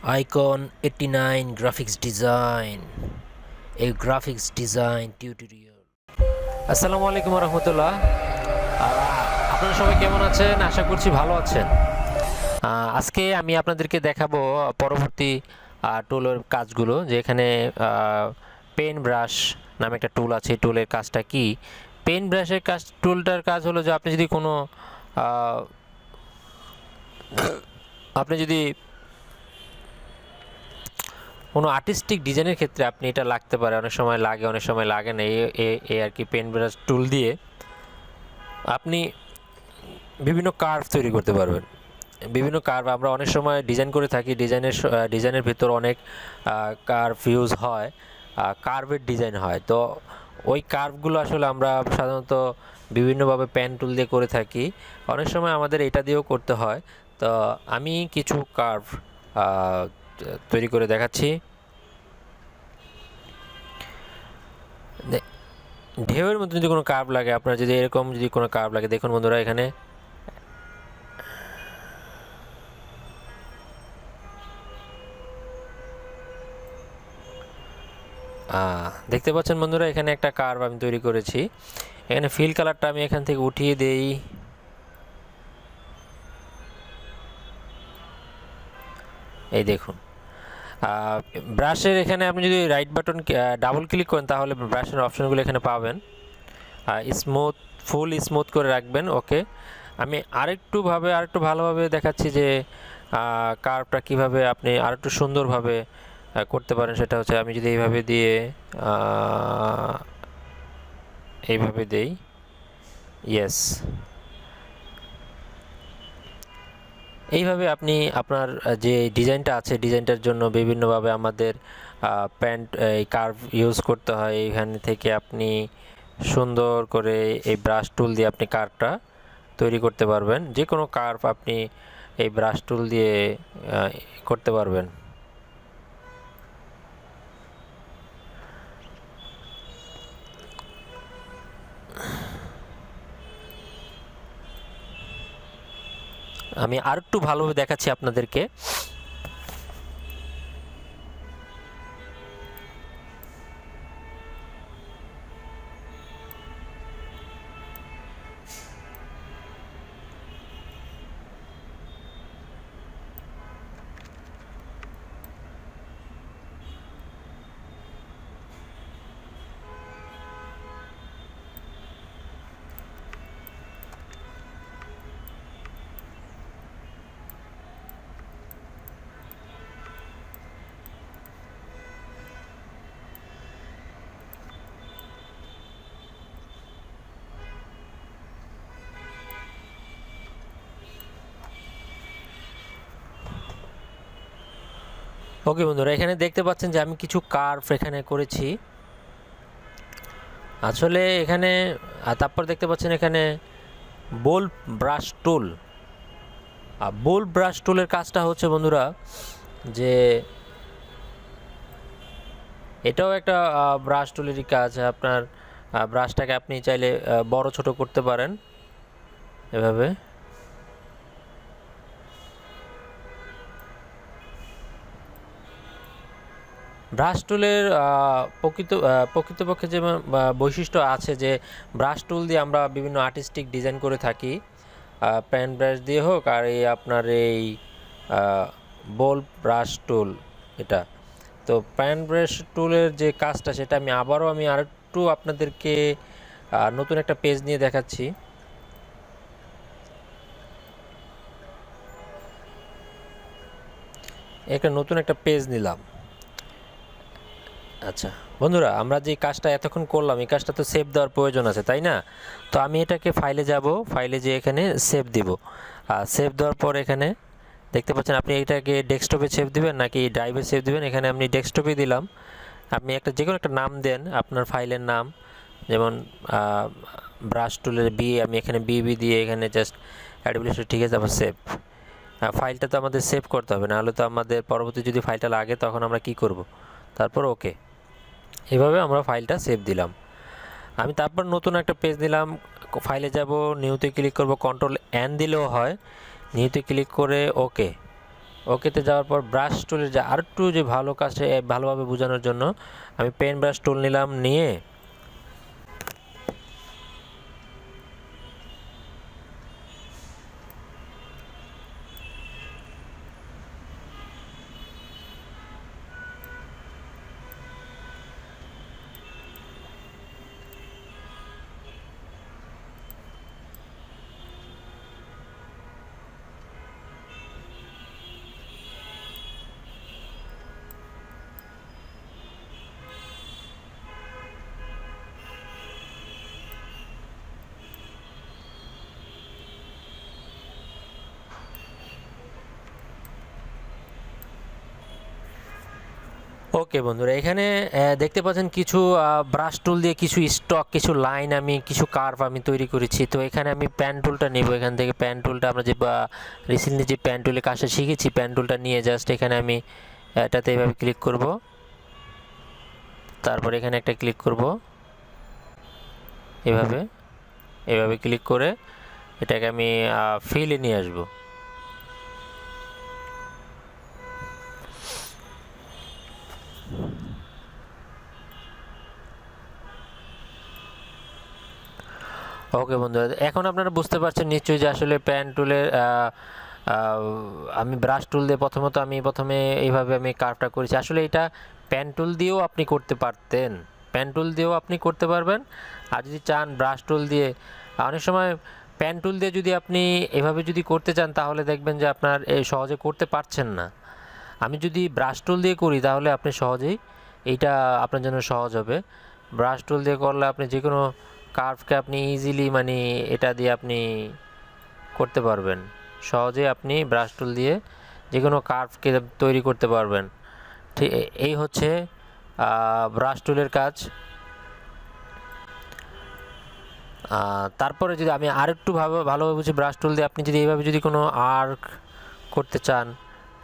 Icon 89 graphics design, a graphics design tutorial. আসসালামু আলাইকুম রহমতুল্লাহ। আপনারা সবাই কেমন আছেন? আশা করছি ভালো আছেন। আজকে আমি আপনাদেরকে দেখাবো পরবর্তী টুলের কাজগুলো, যে এখানে পেন ব্রাশ নামে একটা টুল আছে। এই টুলের কাজটা কি? পেন ব্রাশের কাজ, টুলটার কাজ হলো যে আপনি যদি কোনো আর্টিস্টিক ডিজাইনের ক্ষেত্রে আপনি এটা লাগতে পারে, অনেক সময় লাগে অনেক সময় লাগে না। এই আর কি পেন ব্রাশ টুল দিয়ে আপনি বিভিন্ন কার্ভ তৈরি করতে পারবেন। বিভিন্ন কার্ভ আমরা অনেক সময় ডিজাইন করে থাকি, ডিজাইনের ভিতর অনেক কার্ভ ইউজ হয়, কার্ভের ডিজাইন হয়। তো ওই কার্ভগুলো আসলে আমরা সাধারণত বিভিন্নভাবে পেন টুল দিয়ে করে থাকি, অনেক সময় আমাদের এটা দিয়েও করতে হয়। তো আমি কিছু কার্ভ তৈরি করে দেখাচ্ছি। ঢেউয়ের মধ্যে যদি কোনো কার্ভ লাগে, আপনার যদি এরকম যদি কোনো কার্ভ লাগে, দেখুন বন্ধুরা, এখানে দেখতে পাচ্ছেন বন্ধুরা, এখানে একটা কার্ভ আমি তৈরি করেছি। এখানে ফিল কালারটা আমি এখান থেকে উঠিয়ে দেই। এই দেখুন, ব্রাশের এখানে আপনি যদি রাইট বাটন ডাবল ক্লিক করেন তাহলে ব্রাশের অপশনগুলো এখানে পাবেন। স্মুথ, ফুল স্মুথ করে রাখবেন। ওকে, আমি আরেকটু ভালোভাবে দেখাচ্ছি যে কার্ভটা কিভাবে আপনি আরেকটু সুন্দরভাবে করতে পারেন। সেটা হচ্ছে, আমি যদি এইভাবে দেই, ইয়েস, এইভাবে আপনি আপনার যে ডিজাইনটা আছে, ডিজাইনটার জন্য বিভিন্নভাবে আমাদের এই কার্ভ ইউজ করতে হয়। এইখান থেকে আপনি সুন্দর করে এই ব্রাশ টুল দিয়ে আপনি কার্ভটা তৈরি করতে পারবেন। যে কোনো কার্ভ আপনি এই ব্রাশ টুল দিয়ে করতে পারবেন। আমি আর একটু ভালোভাবে দেখাচ্ছি আপনাদেরকে। ওকে বন্ধুরা, এখানে দেখতে পাচ্ছেন যে আমি কিছু কার্ভ এখানে করেছি আসলে এখানে। তারপর দেখতে পাচ্ছেন এখানে bold brush tool. Bold brush টুলের কাজটা হচ্ছে বন্ধুরা, যে এটাও একটা ব্রাশ টুলেরই কাজ। আপনার ব্রাশটাকে আপনি চাইলে বড় ছোট করতে পারেন এভাবে। ব্রাশ টুলের প্রকৃতপক্ষে যে বৈশিষ্ট্য আছে, যে ব্রাশ টুল দিয়ে আমরা বিভিন্ন আর্টিস্টিক ডিজাইন করে থাকি, পেন ব্রাশ দিয়ে হোক, আর এই আপনার এই বোল্ড ব্রাশ টুল এটা। তো পেন ব্রাশ টুলের যে কাজটা, সেটা আমি আরেকটু আপনাদেরকে নতুন একটা পেজ নিয়ে দেখাচ্ছি। নতুন একটা পেজ নিলাম। আচ্ছা বন্ধুরা, আমরা যে কাজটা এতক্ষণ করলাম, এই কাজটা তো সেভ দেওয়ার প্রয়োজন আছে, তাই না? তো আমি এটাকে ফাইলে যাব, ফাইলে যেয়ে এখানে সেভ দিব। সেভ দেওয়ার পর এখানে দেখতে পাচ্ছেন, আপনি এটাকে ডেস্কটপে সেভ দিবেন নাকি ড্রাইভে সেভ দিবেন। এখানে আমি ডেস্কটপে দিলাম। আপনি যে কোনো একটা নাম দেন, আপনার ফাইলের নাম, যেমন ব্রাশ টুলের আমি এখানে বিবি দিয়ে এখানে জাস্ট অ্যাডোবি ইলাস্ট্রেটর, ঠিক আছে। আবার সেভ। ফাইলটা তো আমাদের সেভ করতে হবে, নাহলে তো আমাদের পরবর্তী যদি ফাইলটা লাগে তখন আমরা কি করব। তারপর ওকে, এভাবে আমরা ফাইলটা সেভ দিলাম। আমি তারপর নতুন একটা পেজ নিলাম, ফাইলে যাব, নিউতে ক্লিক করব, কন্ট্রোল এন দিলেও হয়, নিউতে ক্লিক করে ওকে। ওকেতে যাওয়ার পর ব্রাশ টুলের যে আরেকটু যে ভালো কাজটা ভালোভাবে বোঝানোর জন্য আমি পেন ব্রাশ টুল নিলাম, নিয়ে ওকে বন্ধুরা, এখানে দেখতে পাচ্ছেন কিছু ব্রাশ টুল দিয়ে কিছু স্টক, কিছু লাইন, আমি কিছু কার্ভ আমি তৈরি করেছি। তো এখানে আমি প্যান টুলটা নেব, এখান থেকে প্যান টুলটা আমরা যে রিসেন্টলি যে প্যান টুলের কাজটা শিখেছি, প্যান টুলটা নিয়ে জাস্ট এখানে আমি এটাতে এভাবে ক্লিক করব, তারপর এখানে একটা ক্লিক করব, এভাবে এভাবে ক্লিক করে এটাকে আমি ফিলে নিয়ে আসবো। ওকে বন্ধুরা, এখন আপনারা বুঝতে পারছেন নিশ্চয়ই যে আসলে প্যান টুলের আমি ব্রাশ টুল দিয়ে প্রথমে এইভাবে আমি কার্ভটা করেছি। আসলে এটা প্যান টুল দিয়েও আপনি করতে পারতেন, প্যান টুল দিয়েও আপনি করতে পারবেন। আর যদি চান ব্রাশ টুল দিয়ে, অনেক সময় প্যান টুল দিয়ে যদি আপনি এভাবে যদি করতে চান তাহলে দেখবেন যে আপনার সহজে করতে পারছেন না। আমি যদি ব্রাশ টুল দিয়ে করি তাহলে আপনি সহজেই এইটা আপনার জন্য সহজ হবে। ব্রাশ টুল দিয়ে করলে আপনি যে কোনো কার্ভকে আপনি ইজিলি মানে এটা দিয়ে আপনি করতে পারবেন, সহজে আপনি ব্রাশ টুল দিয়ে যে কোনো কার্ভকে তৈরি করতে পারবেন। ঠিক এই হচ্ছে ব্রাশ টুলের কাজ। তারপরে যদি আমি আরেকটু ভালোভাবে বুঝি, ব্রাশ টুল দিয়ে আপনি যদি এইভাবে যদি কোনো আর্ক করতে চান,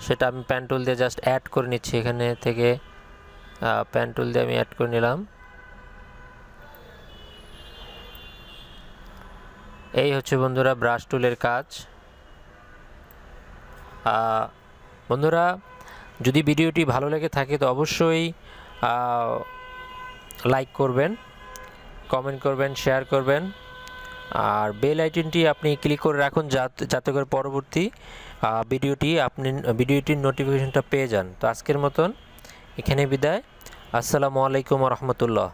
সেটা আমি প্যান টুল দিয়ে জাস্ট অ্যাড করে নিচ্ছি। এখানে থেকে প্যান টুল দিয়ে আমি অ্যাড করে নিলাম। এই হচ্ছে বন্ধুরা ব্রাশ টুলের কাজ। বন্ধুরা, যদি ভিডিওটি ভালো লেগে থাকে তো অবশ্যই লাইক করবেন, কমেন্ট করবেন, শেয়ার করবেন, আর বেল আইকনটি আপনি ক্লিক করে রাখুন যাতে করে পরবর্তী ভিডিওটির নোটিফিকেশনটা পেয়ে যান। তো আজকের মতন এখানে বিদায়। আসসালামু আলাইকুম ওয়া রাহমাতুল্লাহ।